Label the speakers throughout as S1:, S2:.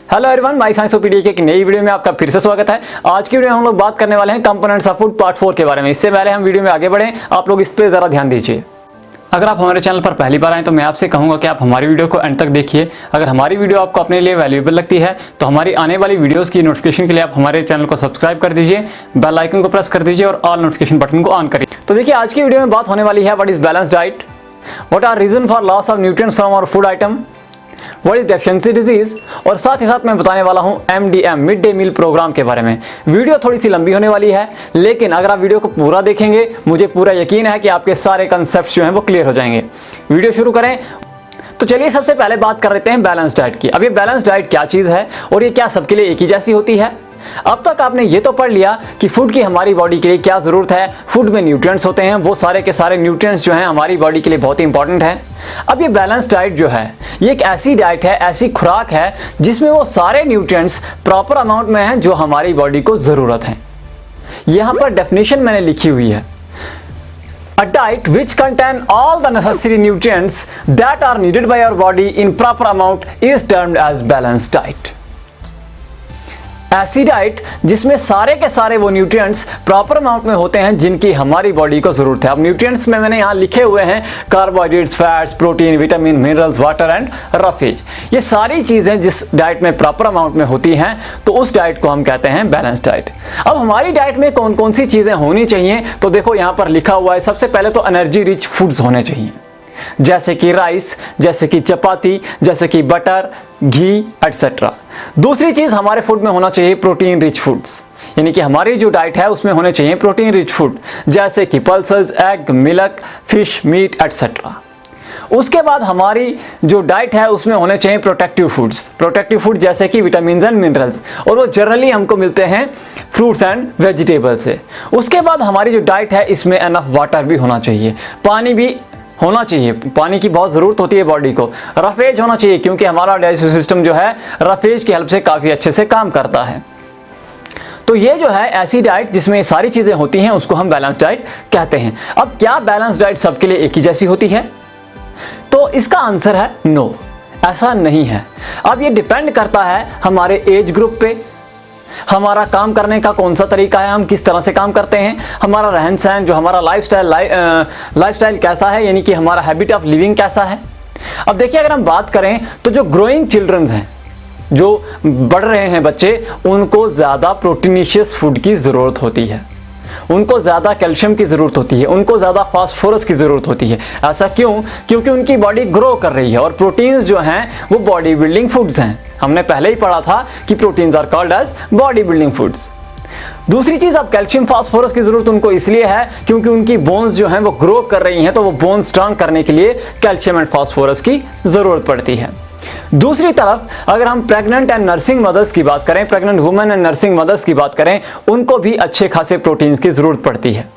S1: Hello everyone, my science OPD के एक नई वीडियो में आपका फिर से स्वागत है। आज की वीडियो में हम लोग बात करने वाले हैं कंपोनेंट्स ऑफ फूड पार्ट 4 के बारे में। इससे पहले हम वीडियो में आगे बढ़ें, आप लोग इस पे ज़रा ध्यान दीजिए। अगर आप हमारे चैनल पर पहली बार आए तो मैं आपसे कहूंगा कि आप हमारी वीडियो को एंड तक देखिए। अगर हमारी वीडियो आपको अपने लिए वैल्यूएबल लगती है तो हमारी आने वाली वीडियोस की नोटिफिकेशन के लिए आप हमारे चैनल को सब्सक्राइब कर दीजिए, बेल आइकन को प्रेस कर दीजिए और ऑल नोटिफिकेशन बटन को ऑन करिए। तो देखिए, आज की वीडियो में बात होने वाली है what is balance diet, what are reason for loss of nutrients from our food item, what is deficiency disease, और साथ ही साथ मैं बताने वाला हूं MDM mid day meal programme के बारे में। वीडियो थोड़ी सी लंबी होने वाली है, लेकिन अगर आप वीडियो को पूरा देखेंगे मुझे पूरा यकीन है कि आपके सारे कंसेप्ट जो हैं वो क्लियर हो जाएंगे। वीडियो शुरू करें तो चलिए सबसे पहले बात कर लेते हैं बैलेंस डाइट की। अब ये बैलेंस डाइट क्या चीज़ है और ये क्या सबके लिए एक ही जैसी होती है। अब तक आपने ये तो पढ़ लिया कि फूड की हमारी बॉडी के लिए क्या ज़रूरत है, फूड में न्यूट्रिएंट्स होते हैं, वो सारे के सारे न्यूट्रिएंट्स जो हैं हमारी बॉडी के लिए बहुत ही इंपॉर्टेंट है। अब ये बैलेंस डाइट जो है ये एक ऐसी डाइट है, ऐसी खुराक है जिसमें वो सारे न्यूट्रिएंट्स प्रॉपर अमाउंट में हैं जो हमारी बॉडी को ज़रूरत है। यहाँ पर डेफिनेशन मैंने लिखी हुई है, A diet which contain all the necessary nutrients that are needed by our body in proper amount is termed as balanced diet। ऐसी डाइट जिसमें सारे के सारे वो न्यूट्रिएंट्स प्रॉपर अमाउंट में होते हैं जिनकी हमारी बॉडी को जरूरत है। अब न्यूट्रिएंट्स में मैंने यहाँ लिखे हुए हैं carbohydrates, fats, protein, vitamin, minerals, water and roughage. ये सारी चीज़ें जिस डाइट में प्रॉपर अमाउंट में होती हैं तो उस डाइट को हम कहते हैं बैलेंस डाइट। अब हमारी डाइट में कौन कौन सी चीज़ें होनी चाहिए तो देखो यहाँ पर लिखा हुआ है। सबसे पहले तो एनर्जी रिच फूड्स होने चाहिए, जैसे कि राइस, जैसे कि चपाती, जैसे कि बटर, घी एटसेट्रा। दूसरी चीज हमारे फूड में होना चाहिए प्रोटीन रिच फूड्स, यानी कि हमारी जो डाइट है उसमें होने चाहिए प्रोटीन रिच फूड, जैसे कि pulses, egg, milk, fish, meat etcetera. उसके बाद हमारी जो डाइट है उसमें होने चाहिए प्रोटेक्टिव फूड्स, प्रोटेक्टिव फूड जैसे कि विटामिन एंड मिनरल्स, और वो जनरली हमको मिलते हैं फ्रूट्स एंड वेजिटेबल्स से। उसके बाद हमारी जो डाइट है इसमें एनफ वाटर भी होना चाहिए, पानी भी होना चाहिए, पानी की बहुत ज़रूरत होती है बॉडी को। रफेज होना चाहिए क्योंकि हमारा डाइजेस्टिव सिस्टम जो है रफेज की हेल्प से काफ़ी अच्छे से काम करता है। तो ये जो है ऐसी डाइट जिसमें ये सारी चीज़ें होती हैं उसको हम बैलेंस डाइट कहते हैं। अब क्या बैलेंस डाइट सबके लिए एक ही जैसी होती है? तो इसका आंसर है नो, ऐसा नहीं है। अब ये डिपेंड करता है हमारे एज ग्रुप पे, हमारा काम करने का कौन सा तरीका है, हम किस तरह से काम करते हैं, हमारा रहन सहन, जो हमारा लाइफस्टाइल कैसा है, यानी कि हमारा हैबिट ऑफ लिविंग कैसा है। अब देखिए, अगर हम बात करें तो जो ग्रोइंग चिल्ड्रंस हैं, जो बढ़ रहे हैं बच्चे, उनको ज़्यादा प्रोटीनिशियस फूड की ज़रूरत होती है, उनको ज़्यादा कैल्शियम की ज़रूरत होती है, उनको ज़्यादा फास्फोरस की ज़रूरत होती है। ऐसा क्यों? क्योंकि उनकी बॉडी ग्रो कर रही है और प्रोटीन्स जो हैं वो बॉडी बिल्डिंग फूड्स हैं। हमने पहले ही पढ़ा था कि proteins are called as body building foods. दूसरी चीज़, अब कैल्शियम फास्फोरस की ज़रूरत उनको इसलिए है क्योंकि उनकी बोन्स जो हैं वो ग्रो कर रही हैं, तो वो बोन्स स्ट्रांग करने के लिए कैल्शियम एंड फास्फोरस की ज़रूरत पड़ती है। दूसरी तरफ अगर हम प्रेग्नेंट एंड नर्सिंग मदर्स की बात करें, pregnant women and nursing mothers की बात करें, उनको भी अच्छे खासे प्रोटीन्स की ज़रूरत पड़ती है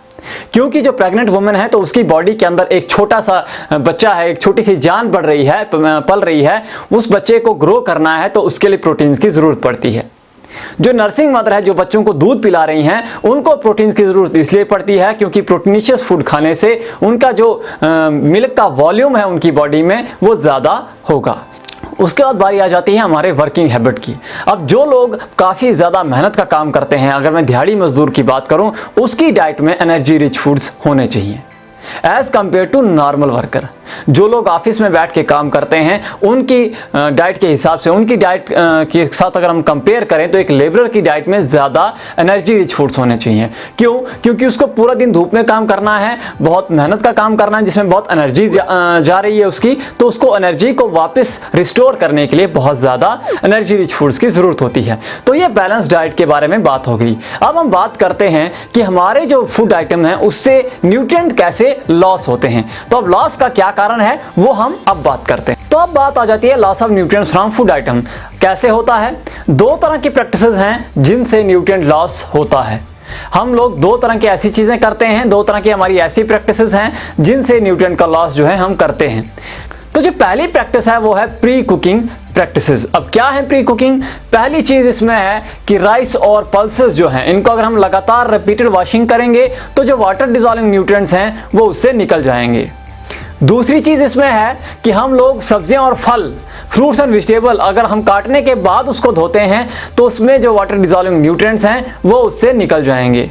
S1: क्योंकि जो प्रेग्नेंट वुमेन है तो उसकी बॉडी के अंदर एक छोटा सा बच्चा है, एक छोटी सी जान बढ़ रही है, पल रही है। उस बच्चे को ग्रो करना है तो उसके लिए प्रोटीन्स की ज़रूरत पड़ती है। जो नर्सिंग मदर है, जो बच्चों को दूध पिला रही हैं, उनको प्रोटीन्स की ज़रूरत इसलिए पड़ती है क्योंकि प्रोटीनिशियस फूड खाने से उनका जो मिल्क का वॉल्यूम है उनकी बॉडी में वो ज़्यादा होगा। उसके बाद बारी आ जाती है हमारे वर्किंग हैबिट की। अब जो लोग काफ़ी ज़्यादा मेहनत का काम करते हैं, अगर मैं दिहाड़ी मजदूर की बात करूं, उसकी डाइट में एनर्जी रिच फूड्स होने चाहिए as compare to normal worker. जो लोग ऑफिस में बैठ के काम करते हैं उनकी डाइट के हिसाब से, उनकी डाइट के साथ अगर हम कंपेयर करें तो एक लेबरर की डाइट में ज़्यादा एनर्जी रिच फूड्स होने चाहिए। क्यों? क्योंकि उसको पूरा दिन धूप में काम करना है, बहुत मेहनत का काम करना है जिसमें बहुत एनर्जी जा रही है उसकी, तो उसको एनर्जी को वापस रिस्टोर करने के लिए बहुत ज़्यादा एनर्जी रिच फूड्स की ज़रूरत होती है। तो ये बैलेंस डाइट के बारे में बात हो गई। अब हम बात करते हैं कि हमारे जो फूड आइटम हैं उससे न्यूट्रिएंट कैसे लॉस होते हैं। तो अब लॉस का क्या कारण है वो हम अब बात करते हैं। तो अब बात आ जाती है loss of nutrients from food item कैसे होता है। दो तरह की प्रैक्टिसेस हैं जिनसे न्यूट्रिएंट लॉस होता है। हम लोग दो तरह की ऐसी चीजें करते हैं, दो तरह की हमारी ऐसी प्रैक्टिसेस हैं जिनसे न्यूट्रिएंट का लॉस जो है हम करते हैं। तो जो पहली प्रैक्टिस है वो है प्री कुकिंग प्रैक्टिसेस। अब क्या है प्री कुकिंग? पहली चीज इसमें है कि राइस और पल्सेस जो हैं इनको अगर हम लगातार रिपीटेड वॉशिंग करेंगे तो जो वाटर डिसॉल्विंग न्यूट्रिएंट्स हैं वो उससे निकल जाएंगे। दूसरी चीज़ इसमें है कि हम लोग सब्जियां और फल, फ्रूट्स एंड वेजिटेबल अगर हम काटने के बाद उसको धोते हैं तो उसमें जो वाटर डिजॉल्विंग न्यूट्रिएंट्स हैं वो उससे निकल जाएंगे।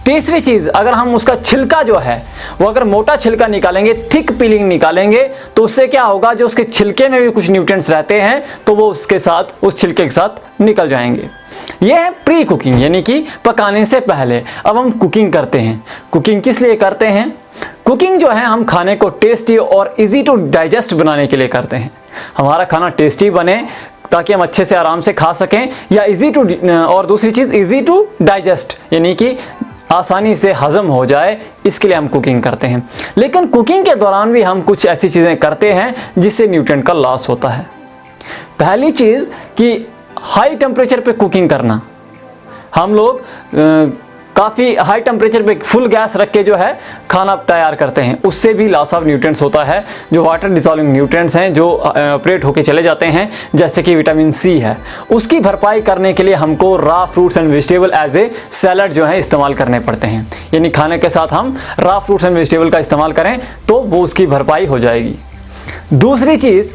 S1: तीसरी चीज़, अगर हम उसका छिलका जो है वो अगर मोटा छिलका निकालेंगे, थिक पीलिंग निकालेंगे, तो उससे क्या होगा, जो उसके छिलके में भी कुछ न्यूट्रिएंट्स रहते हैं तो वो उसके साथ, उस छिलके के साथ निकल जाएंगे। ये है प्री कुकिंग, यानी कि पकाने से पहले। अब हम कुकिंग करते हैं। कुकिंग किस लिए करते हैं? कुकिंग जो है हम खाने को टेस्टी और इजी टू डाइजेस्ट बनाने के लिए करते हैं। हमारा खाना टेस्टी बने ताकि हम अच्छे से आराम से खा सकें, या इजी टू, और दूसरी चीज़ इजी टू डाइजेस्ट, यानी कि आसानी से हजम हो जाए, इसके लिए हम कुकिंग करते हैं। लेकिन कुकिंग के दौरान भी हम कुछ ऐसी चीज़ें करते हैं जिससे न्यूट्रिएंट का लॉस होता है। पहली चीज़ कि हाई टेम्परेचर पे कुकिंग करना। हम लोग काफ़ी हाई टेम्परेचर पे फुल गैस रख के जो है खाना तैयार करते हैं, उससे भी लॉस ऑफ न्यूट्रिएंट्स होता है। जो वाटर डिसॉल्विंग न्यूट्रिएंट्स हैं जो ऑपरेट होके चले जाते हैं, जैसे कि विटामिन सी है, उसकी भरपाई करने के लिए हमको raw fruits and vegetable as a salad जो है इस्तेमाल करने पड़ते हैं। यानी खाने के साथ हम रॉ फ्रूट्स एंड वेजिटेबल का इस्तेमाल करें तो वो उसकी भरपाई हो जाएगी। दूसरी चीज़,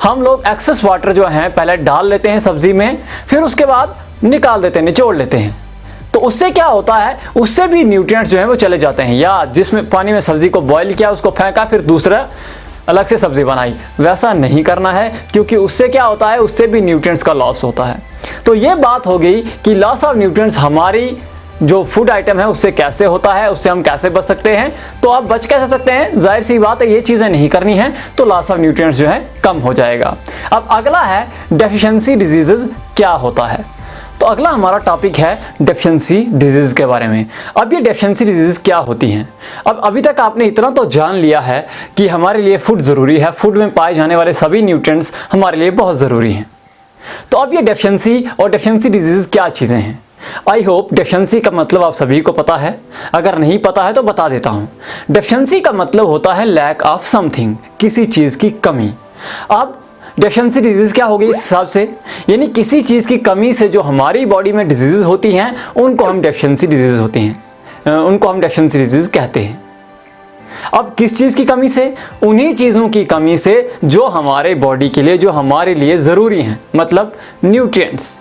S1: हम लोग एक्सेस वाटर जो है पहले डाल लेते हैं सब्जी में, फिर उसके बाद निकाल देते हैं, निचोड़ लेते हैं। तो उससे क्या होता है, उससे भी न्यूट्रिएंट्स जो है वो चले जाते हैं। या जिसमें पानी में सब्जी को बॉईल किया, उसको फेंका, फिर दूसरा अलग से सब्जी बनाई, वैसा नहीं करना है, क्योंकि उससे क्या होता है, उससे भी न्यूट्रिएंट्स का लॉस होता है। तो ये बात हो गई कि लॉस ऑफ न्यूट्रिएंट्स हमारी जो फूड आइटम है उससे कैसे होता है, उससे हम कैसे बच सकते हैं। तो आप बच कैसे सकते हैं? जाहिर सी बात है, ये चीज़ें नहीं करनी है तो लॉस ऑफ न्यूट्रिएंट्स जो है कम हो जाएगा। अब अगला है डेफिशिएंसी डिजीजेज क्या होता है। तो अगला हमारा टॉपिक है डेफिशिएंसी डिजीज के बारे में। अब ये डेफिशिएंसी डिजीज क्या होती हैं? अब अभी तक आपने इतना तो जान लिया है कि हमारे लिए फूड ज़रूरी है, फूड में पाए जाने वाले सभी न्यूट्रिएंट्स हमारे लिए बहुत ज़रूरी हैं। तो अब ये डेफिशिएंसी और डेफिशिएंसी डिजीज क्या चीज़ें हैं? आई होप डेफिशिएंसी का मतलब आप सभी को पता है, अगर नहीं पता है तो बता देता हूँ। डेफिशिएंसी का मतलब होता है लैक ऑफ समथिंग, किसी चीज़ की कमी। अब डेफिशिएंसी डिजीज़ क्या होगी इस हिसाब से, यानी किसी चीज़ की कमी से जो हमारी बॉडी में डिजीज़ होती हैं उनको हम डेफिशिएंसी डिजीज़ होती हैं, उनको हम डेफिशिएंसी डिजीज़ कहते हैं। अब किस चीज़ की कमी से? उन्हीं चीज़ों की कमी से जो हमारे बॉडी के लिए, जो हमारे लिए ज़रूरी हैं, मतलब न्यूट्रिएंट्स।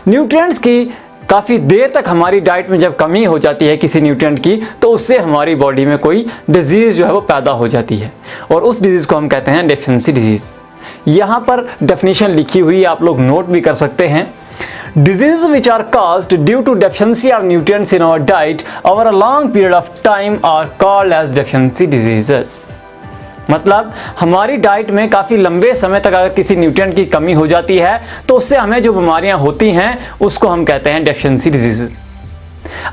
S1: न्यूट्रिएंट्स की काफ़ी देर तक हमारी डाइट में जब कमी हो जाती है किसी न्यूट्रिएंट की, तो उससे हमारी बॉडी में कोई डिजीज़ जो है वो पैदा हो जाती है, और उस डिजीज़ को हम कहते हैं डेफिशिएंसी डिजीज़। यहाँ पर डेफिनेशन लिखी हुई, आप लोग नोट भी कर सकते हैं। Diseases which are caused due to deficiency of nutrients in our diet over a long period of time are called as deficiency diseases। मतलब हमारी डाइट में काफ़ी लंबे समय तक अगर किसी न्यूट्रिएंट की कमी हो जाती है तो उससे हमें जो बीमारियां होती हैं उसको हम कहते हैं डेफिशिएंसी डिजीजेस।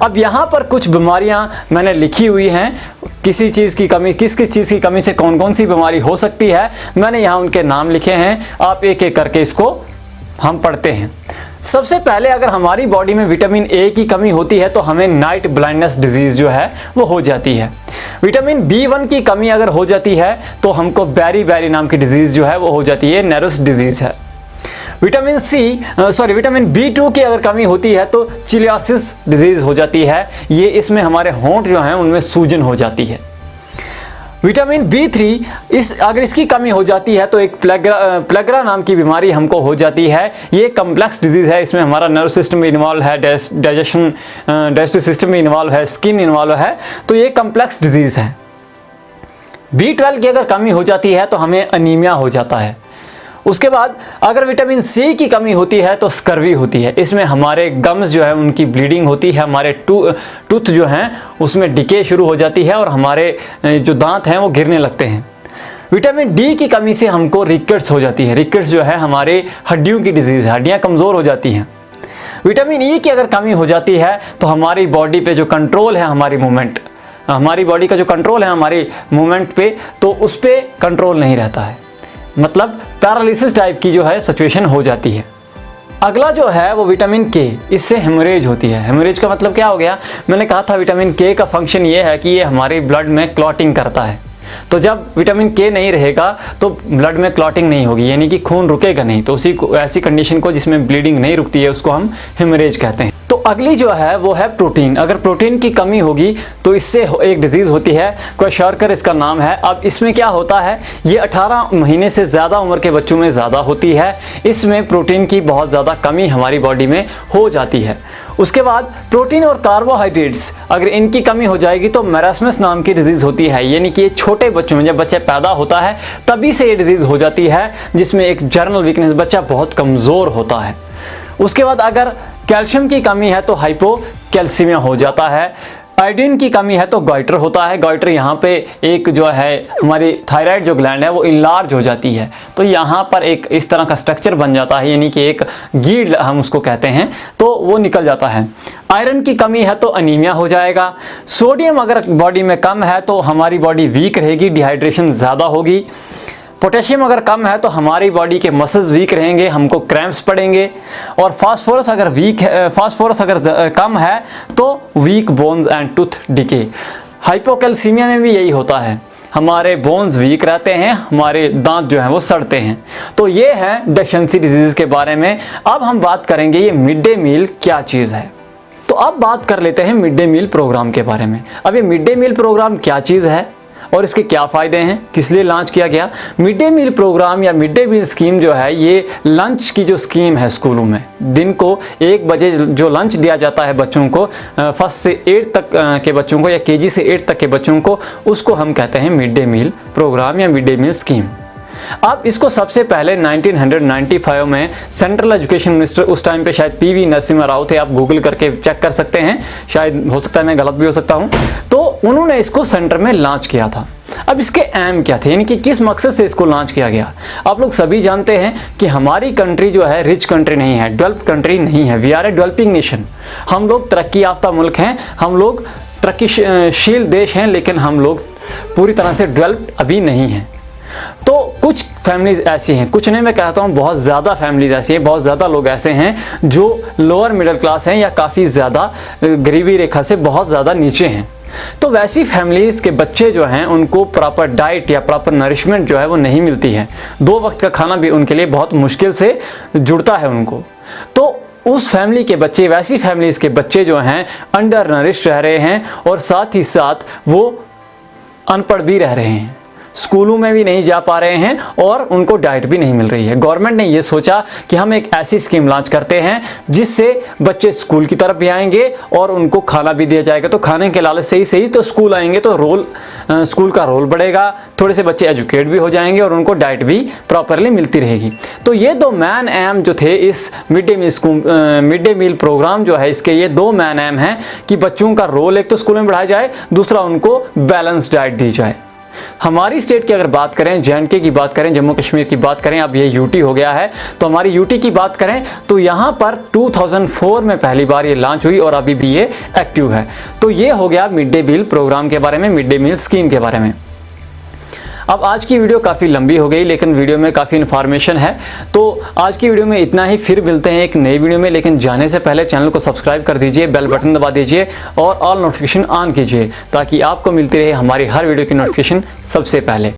S1: अब यहाँ पर कुछ बीमारियां मैंने लिखी हुई हैं, किसी चीज़ की कमी, किस किस चीज़ की कमी से कौन कौन सी बीमारी हो सकती है, मैंने यहाँ उनके नाम लिखे हैं। आप एक एक करके इसको हम पढ़ते हैं। सबसे पहले अगर हमारी बॉडी में विटामिन ए की कमी होती है तो हमें नाइट ब्लाइंडनेस डिजीज़ जो है वो हो जाती है। विटामिन B1 की कमी अगर हो जाती है तो हमको बैरी नाम की डिजीज़ जो है वो हो जाती है, नेरुस डिजीज़ है। विटामिन B2 की अगर कमी होती है तो चिलियासिस डिजीज़ हो जाती है। ये इसमें हमारे होंठ जो हैं उनमें सूजन हो जाती है। विटामिन B3 अगर इसकी कमी हो जाती है तो एक प्लेग्रा नाम की बीमारी हमको हो जाती है। ये कम्प्लेक्स डिजीज़ है, इसमें हमारा नर्व सिस्टम भी इन्वॉल्व है, डाइजेस्टिव सिस्टम भी इन्वॉल्व है, स्किन इन्वॉल्व है, तो ये कम्प्लेक्स डिजीज़ है। B12 की अगर कमी हो जाती है तो हमें अनीमिया हो जाता है। उसके बाद अगर विटामिन C की कमी होती है तो स्कर्वी होती है। इसमें हमारे गम्स जो है उनकी ब्लीडिंग होती है, हमारे टूथ जो हैं उसमें डिके शुरू हो जाती है और हमारे जो दांत हैं वो गिरने लगते हैं। विटामिन D की कमी से हमको रिकेट्स हो जाती है। रिकेट्स जो है हमारे हड्डियों की डिजीज़ है, हड्डियाँ कमज़ोर हो जाती हैं। विटामिन E की अगर कमी हो जाती है तो हमारी बॉडी पे जो कंट्रोल है, हमारी बॉडी का जो कंट्रोल है हमारी मूवमेंट पे, तो उस पर कंट्रोल नहीं रहता है, मतलब पैरालिसिस टाइप की जो है सिचुएशन हो जाती है। अगला जो है वो विटामिन K, इससे हेमोरेज होती है। हेमोरेज का मतलब क्या हो गया? मैंने कहा था विटामिन K का फंक्शन ये है कि ये हमारे ब्लड में क्लॉटिंग करता है। तो जब विटामिन K नहीं रहेगा तो ब्लड में क्लॉटिंग नहीं होगी, यानी कि खून रुकेगा नहीं। तो ऐसी कंडीशन को जिसमें ब्लीडिंग नहीं रुकती है उसको हम हेमोरेज कहते हैं। तो अगली जो है वो है प्रोटीन। अगर प्रोटीन की कमी होगी तो इससे एक डिजीज़ होती है क्वेशरकर, इसका नाम है। अब इसमें क्या होता है, ये 18 महीने से ज़्यादा उम्र के बच्चों में ज़्यादा होती है। इसमें प्रोटीन की बहुत ज़्यादा कमी हमारी बॉडी में हो जाती है। उसके बाद प्रोटीन और कार्बोहाइड्रेट्स, अगर इनकी कमी हो जाएगी तो मैरास्मस नाम की डिजीज़ होती है। यानी कि छोटे बच्चों में, जब बच्चा पैदा होता है तभी से ये डिजीज़ हो जाती है, जिसमें एक जर्नल वीकनेस, बच्चा बहुत कमज़ोर होता है। उसके बाद अगर कैल्शियम की कमी है तो हाइपोकैल्सीमिया हो जाता है। आयोडीन की कमी है तो गॉइटर होता है। गॉइटर यहाँ पे एक जो है हमारी थायराइड जो ग्लैंड है वो इनलार्ज हो जाती है, तो यहाँ पर एक इस तरह का स्ट्रक्चर बन जाता है, यानी कि एक गीड हम उसको कहते हैं, तो वो निकल जाता है। आयरन की कमी है तो अनीमिया हो जाएगा। सोडियम अगर बॉडी में कम है तो हमारी बॉडी वीक रहेगी, डिहाइड्रेशन ज़्यादा होगी। पोटेशियम अगर कम है तो हमारी बॉडी के मसल्स वीक रहेंगे, हमको क्रैम्प्स पड़ेंगे। और फास्फोरस अगर कम है तो weak bones and tooth decay. Hypocalcaemia में भी यही होता है, हमारे बोन्स वीक रहते हैं, हमारे दांत जो हैं वो सड़ते हैं। तो ये है डेफिशिएंसी डिजीज़ के बारे में। अब हम बात करेंगे ये मिड डे मील क्या चीज़ है। तो अब बात कर लेते हैं मिड डे मील प्रोग्राम के बारे में। अब ये मिड डे मील प्रोग्राम क्या चीज़ है और इसके क्या फ़ायदे हैं, किस लिए लॉन्च किया गया। मिड डे मील प्रोग्राम या मिड डे मील स्कीम जो है, ये लंच की जो स्कीम है स्कूलों में, दिन को 1 बजे जो लंच दिया जाता है बच्चों को, 1st से 8 तक के बच्चों को या KG से 8 तक के बच्चों को, उसको हम कहते हैं मिड डे मील प्रोग्राम या मिड डे मील स्कीम। अब इसको सबसे पहले 1995 में सेंट्रल एजुकेशन मिनिस्टर, उस टाइम पे शायद PV नरसिम्हा राव थे, आप गूगल करके चेक कर सकते हैं, शायद हो सकता है मैं गलत भी हो सकता हूं, तो उन्होंने इसको सेंटर में लॉन्च किया था। अब इसके एम क्या थे, यानी कि किस मकसद से इसको लॉन्च किया गया। आप लोग सभी जानते हैं कि हमारी कंट्री जो है रिच कंट्री नहीं है, डेवलप्ड कंट्री नहीं है, we are a developing nation. हम लोग तरक्की याफ्ता मुल्क हैं, हम लोग तरक्कीशील देश हैं, लेकिन हम लोग पूरी तरह से डेवलप्ड अभी नहीं हैं। तो कुछ फैमिलीज ऐसी हैं, कुछ नहीं मैं कहता हूँ, बहुत ज़्यादा फैमिलीज ऐसी हैं, बहुत ज़्यादा लोग ऐसे हैं जो लोअर मिडिल क्लास हैं या काफ़ी ज़्यादा गरीबी रेखा से बहुत ज़्यादा नीचे हैं। तो वैसी फैमिलीज़ के बच्चे जो हैं उनको प्रॉपर डाइट या प्रॉपर नरिशमेंट जो है वो नहीं मिलती है। 2 वक्त का खाना भी उनके लिए बहुत मुश्किल से जुड़ता है उनको। तो उस फैमिली के बच्चे, वैसी फैमिलीज़ के बच्चे जो हैं अंडर नरिश्ड रह रहे हैं और साथ ही साथ वो अनपढ़ भी रह रहे हैं, स्कूलों में भी नहीं जा पा रहे हैं और उनको डाइट भी नहीं मिल रही है। गवर्नमेंट ने ये सोचा कि हम एक ऐसी स्कीम लॉन्च करते हैं जिससे बच्चे स्कूल की तरफ भी आएंगे और उनको खाना भी दिया जाएगा। तो खाने के लालच से ही तो स्कूल आएंगे, तो स्कूल का रोल बढ़ेगा, थोड़े से बच्चे एजुकेट भी हो जाएंगे और उनको डाइट भी प्रॉपरली मिलती रहेगी। तो ये 2 मैन एम जो थे इस मिड डे मील प्रोग्राम जो है, इसके ये 2 मैन एम हैं कि बच्चों का रोल एक तो स्कूल में बढ़ाया जाए, दूसरा उनको बैलेंस डाइट दी जाए। हमारी स्टेट की अगर बात करें, JNK की बात करें, जम्मू कश्मीर की बात करें, अब ये UT हो गया है, तो हमारी UT की बात करें तो यहाँ पर 2004 में पहली बार ये लॉन्च हुई और अभी भी ये एक्टिव है। तो ये हो गया मिड डे मील प्रोग्राम के बारे में, मिड डे मील स्कीम के बारे में। अब आज की वीडियो काफ़ी लंबी हो गई, लेकिन वीडियो में काफ़ी इन्फॉर्मेशन है, तो आज की वीडियो में इतना ही। फिर मिलते हैं एक नई वीडियो में, लेकिन जाने से पहले चैनल को सब्सक्राइब कर दीजिए, बेल बटन दबा दीजिए और ऑल नोटिफिकेशन ऑन कीजिए ताकि आपको मिलती रहे हमारी हर वीडियो की नोटिफिकेशन सबसे पहले।